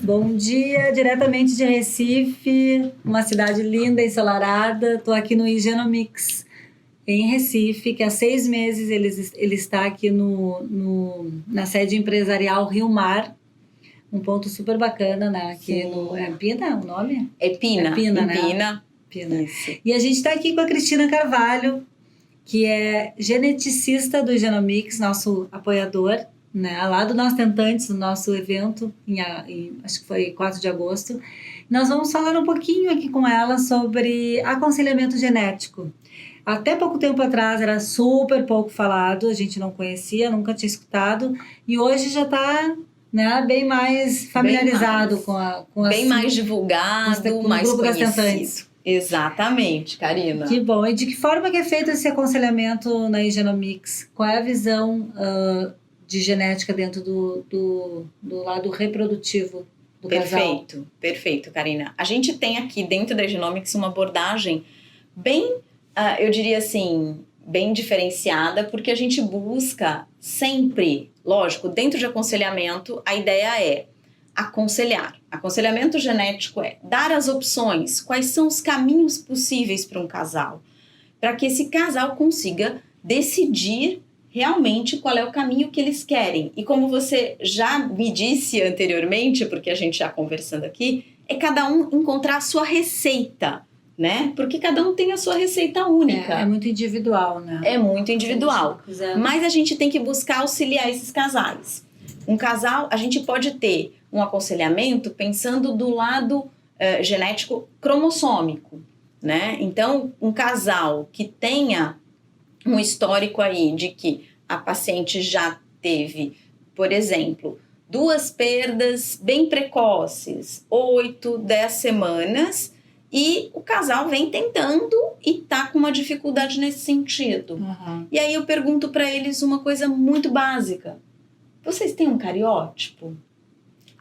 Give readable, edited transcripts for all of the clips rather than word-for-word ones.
Bom dia, diretamente de Recife, uma cidade linda, ensolarada. Estou aqui no Igenomix, em Recife, que há 6 meses ele está aqui na sede empresarial Rio Mar, um ponto super bacana, né? Aqui é Pina o nome? É Pina. É Pina, né? Pina. Isso. E a gente está aqui com a Cristina Carvalho, que é geneticista do Igenomix, nosso apoiador, né, lá do Nós Tentantes, no nosso evento, acho que foi 4 de agosto. Nós vamos falar um pouquinho aqui com ela sobre aconselhamento genético. Até pouco tempo atrás era super pouco falado, a gente não conhecia, nunca tinha escutado, e hoje já está, né, bem mais familiarizado com bem mais divulgado, mais conhecido. Exatamente, Karina. Que bom. E de que forma que é feito esse aconselhamento na Igenomix? Qual é a visão de genética dentro do lado reprodutivo do casal? Perfeito, Karina. A gente tem aqui dentro da Igenomix uma abordagem bem, eu diria assim, bem diferenciada, porque a gente busca sempre, lógico, dentro de aconselhamento, a ideia é aconselhar. Aconselhamento genético é dar as opções, quais são os caminhos possíveis para um casal, para que esse casal consiga decidir realmente qual é o caminho que eles querem. E como você já me disse anteriormente, porque a gente já conversando aqui, é cada um encontrar a sua receita, né? Porque cada um tem a sua receita única. É muito individual, né? É muito individual. Mas a gente tem que buscar auxiliar esses casais. Um casal, a gente pode ter um aconselhamento pensando do lado genético cromossômico, né? Então, um casal que tenha um histórico aí de que a paciente já teve, por exemplo, 2 perdas bem precoces, 8, 10 semanas, e o casal vem tentando e tá com uma dificuldade nesse sentido. Uhum. E aí eu pergunto para eles uma coisa muito básica. Vocês têm um cariótipo?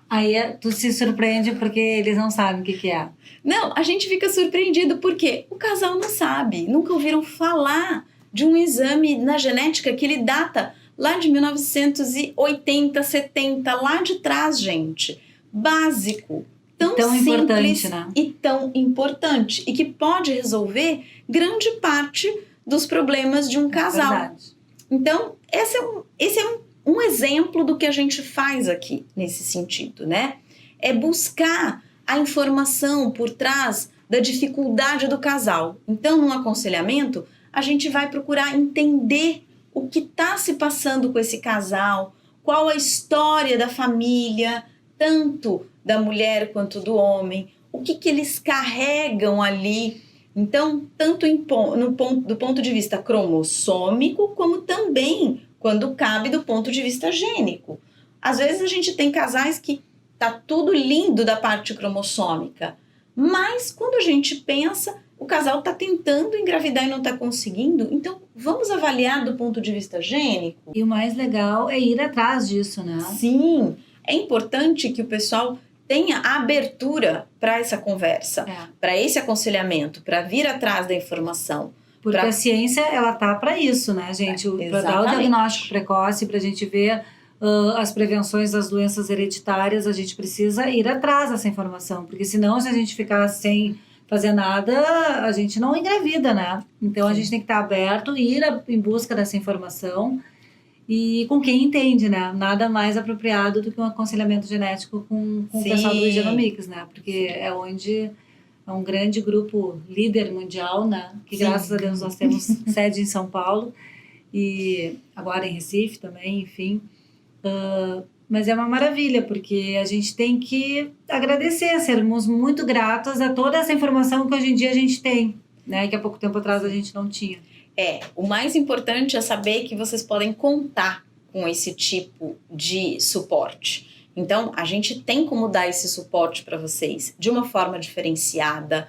Aí tu se surpreende porque eles não sabem o que é. Não, a gente fica surpreendido porque o casal não sabe, nunca ouviram falar de um exame na genética que ele data lá de 1980, 70, lá de trás, gente. Básico, tão simples, né? E tão importante, e que pode resolver grande parte dos problemas de um casal. Verdade. Então, esse é um exemplo do que a gente faz aqui nesse sentido, né? É buscar a informação por trás da dificuldade do casal. Então, num aconselhamento, a gente vai procurar entender o que está se passando com esse casal, qual a história da família, tanto da mulher quanto do homem, o que eles carregam ali. Então, tanto do ponto de vista cromossômico, como também quando cabe do ponto de vista gênico. Às vezes a gente tem casais que tá tudo lindo da parte cromossômica, mas quando a gente pensa, o casal tá tentando engravidar e não tá conseguindo, então vamos avaliar do ponto de vista gênico. E o mais legal é ir atrás disso, né? Sim, é importante que o pessoal tenha a abertura para essa conversa, para esse aconselhamento, para vir atrás da informação. Porque a ciência, ela tá para isso, né, gente? Para dar o diagnóstico precoce, para a gente ver as prevenções das doenças hereditárias, a gente precisa ir atrás dessa informação. Porque senão, se a gente ficar sem fazer nada, a gente não engravida, né? Então, a gente tem que estar aberto e ir em busca dessa informação e com quem entende, né? Nada mais apropriado do que um aconselhamento genético com o pessoal do Igenomix, né? Porque é onde... É um grande grupo líder mundial, né? Que graças a Deus nós temos sede em São Paulo e agora em Recife também, enfim. Mas é uma maravilha, porque a gente tem que agradecer, sermos muito gratos a toda essa informação que hoje em dia a gente tem, né? Que há pouco tempo atrás a gente não tinha. O mais importante é saber que vocês podem contar com esse tipo de suporte. Então, a gente tem como dar esse suporte para vocês de uma forma diferenciada,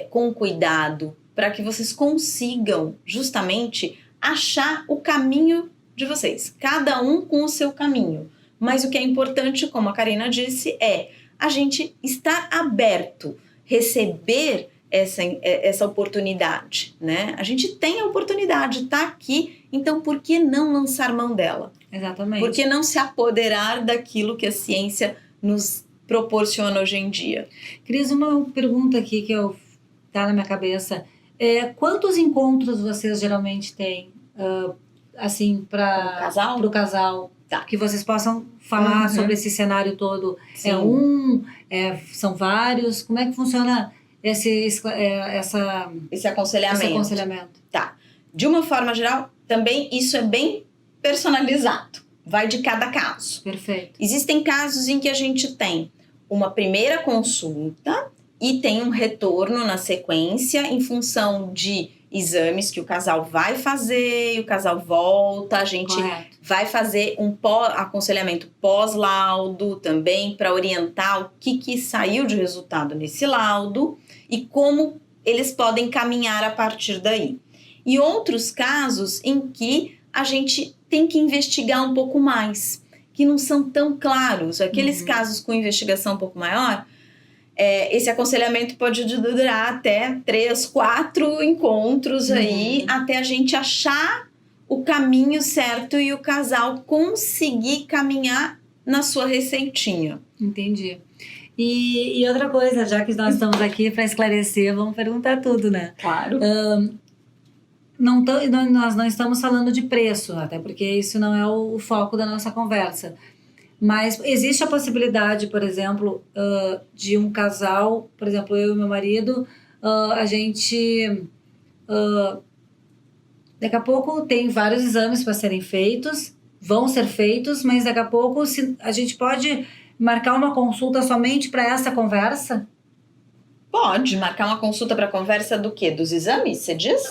com cuidado, para que vocês consigam justamente achar o caminho de vocês. Cada um com o seu caminho. Mas o que é importante, como a Karina disse, é a gente estar aberto, receber essa oportunidade, né? A gente tem a oportunidade, está aqui, então por que não lançar mão dela? Exatamente. Por que não se apoderar daquilo que a ciência nos proporciona hoje em dia. Cris, uma pergunta aqui que tá na minha cabeça. Quantos encontros vocês geralmente têm, assim, para o casal? Tá. Que vocês possam falar sobre esse cenário todo. Sim. São vários? Como é que funciona esse aconselhamento? Tá. De uma forma geral, também isso é bem personalizado. Vai de cada caso. Perfeito. Existem casos em que a gente tem uma primeira consulta e tem um retorno na sequência em função de exames que o casal vai fazer, e o casal volta, a gente vai fazer um aconselhamento pós-laudo também para orientar o que saiu de resultado nesse laudo e como eles podem caminhar a partir daí. E outros casos em que a gente tem que investigar um pouco mais, que não são tão claros. Aqueles casos com investigação um pouco maior, esse aconselhamento pode durar até 3, 4 encontros aí, até a gente achar o caminho certo e o casal conseguir caminhar na sua receitinha. Entendi. E outra coisa, já que nós estamos aqui para esclarecer, vamos perguntar tudo, né? Claro. Nós não estamos falando de preço, até porque isso não é o foco da nossa conversa. Mas existe a possibilidade, por exemplo, de um casal, por exemplo, eu e meu marido, a gente... daqui a pouco tem vários exames para serem feitos, vão ser feitos, mas daqui a pouco a gente pode marcar uma consulta somente para essa conversa? Pode marcar uma consulta para conversa do quê? Dos exames, você diz?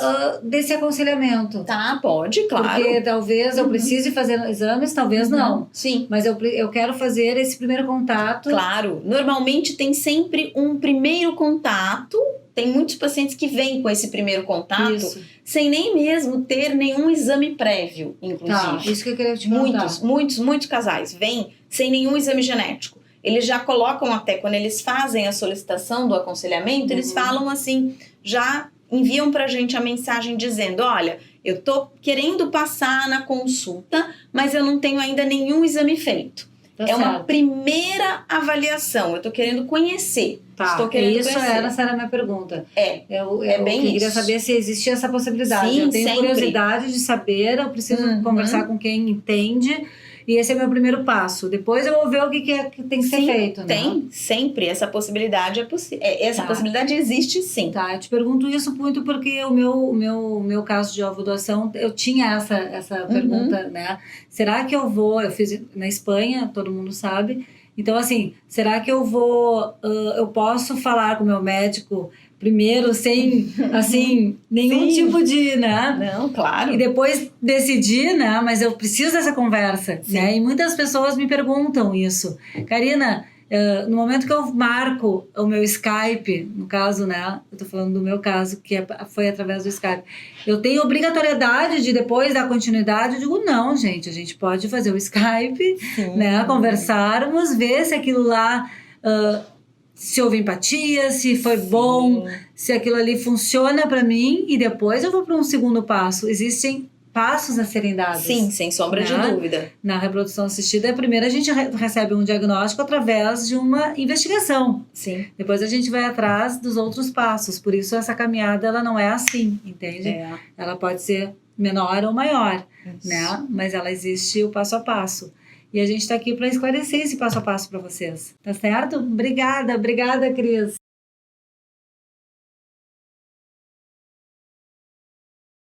Desse aconselhamento. Tá, pode, claro. Porque talvez eu precise fazer exames, talvez não. Sim. Mas eu quero fazer esse primeiro contato. Claro. Normalmente tem sempre um primeiro contato. Tem muitos pacientes que vêm com esse primeiro contato sem nem mesmo ter nenhum exame prévio, inclusive. Tá, isso que eu queria te perguntar. Muitos casais vêm sem nenhum exame genético. Eles já colocam até, quando eles fazem a solicitação do aconselhamento, eles falam assim, já enviam pra gente a mensagem dizendo, olha, eu tô querendo passar na consulta, mas eu não tenho ainda nenhum exame feito. Tá uma primeira avaliação, eu tô querendo conhecer. Tá, estou querendo conhecer. Essa era a minha pergunta. Eu queria saber se existia essa possibilidade. Sim, eu tenho sempre. Curiosidade de saber, eu preciso conversar com quem entende. E esse é meu primeiro passo. Depois eu vou ver o que tem que ser feito, né? Tem, sempre. Essa possibilidade é possível. Essa possibilidade existe, sim. Tá, eu te pergunto isso muito porque o meu caso de ovodoação, eu tinha essa pergunta, né? Será que eu fiz na Espanha, todo mundo sabe. Então, assim, será que eu posso falar com o meu médico primeiro, sem, assim, nenhum tipo de, né? Não, claro. E depois decidir, né? Mas eu preciso dessa conversa, né? E muitas pessoas me perguntam isso. Karina, no momento que eu marco o meu Skype, no caso, né? Eu tô falando do meu caso, que foi através do Skype. Eu tenho obrigatoriedade de depois dar continuidade? Eu digo, não, gente. A gente pode fazer o Skype, né? Conversarmos, ver se aquilo lá... se houve empatia, se foi bom, se aquilo ali funciona para mim, e depois eu vou para um segundo passo. Existem passos a serem dados. Sim, sem sombra de dúvida. Na reprodução assistida, primeiro a gente recebe um diagnóstico através de uma investigação. Sim. Depois a gente vai atrás dos outros passos. Por isso essa caminhada ela não é assim, entende? Ela pode ser menor ou maior, né? Mas ela existe o passo a passo. E a gente está aqui para esclarecer esse passo a passo para vocês, tá certo? Obrigada, Cris.